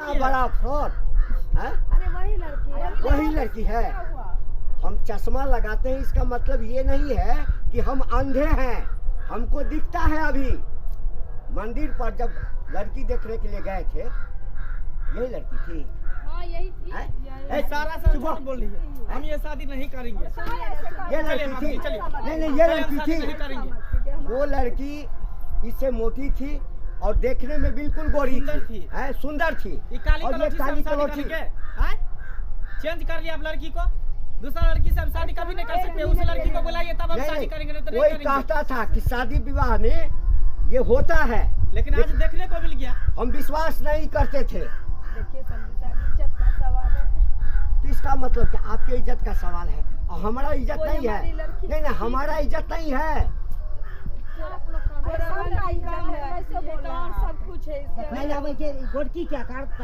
बड़ा फ्रॉड है। अरे वही लड़की है। हम चश्मा लगाते हैं इसका मतलब ये नहीं है कि हम अंधे हैं, हमको दिखता है। अभी मंदिर पर जब लड़की देखने के लिए गए थे, यही लड़की थी। हाँ यही थी। सारा सब झूठ बोल रही है। हम ये शादी नहीं करेंगे। ये लड़की थी। नहीं, ये लड़की थी। वो लड़की इससे मोटी थी और देखने में बिल्कुल गोरी थी, सुंदर थी। और ये काली कलर थी। चेंज कर लिया आप लड़की को, दूसरा लड़की से हम शादी कभी नहीं कर सकते। उस लड़की को बुलाइए तब हम शादी करेंगे, नहीं तो नहीं करेंगे। कोई कहता था कि शादी विवाह में ये होता है, लेकिन आज देखने को मिल गया। हम विश्वास नहीं करते थे। देखिए इज्जत का सवाल है। तो इसका मतलब कि आपके इज्जत का सवाल है और हमारा इज्जत नहीं है। नहीं, हमारा इज्जत नहीं है। सब कुछ है। नहीं, गोटकी क्या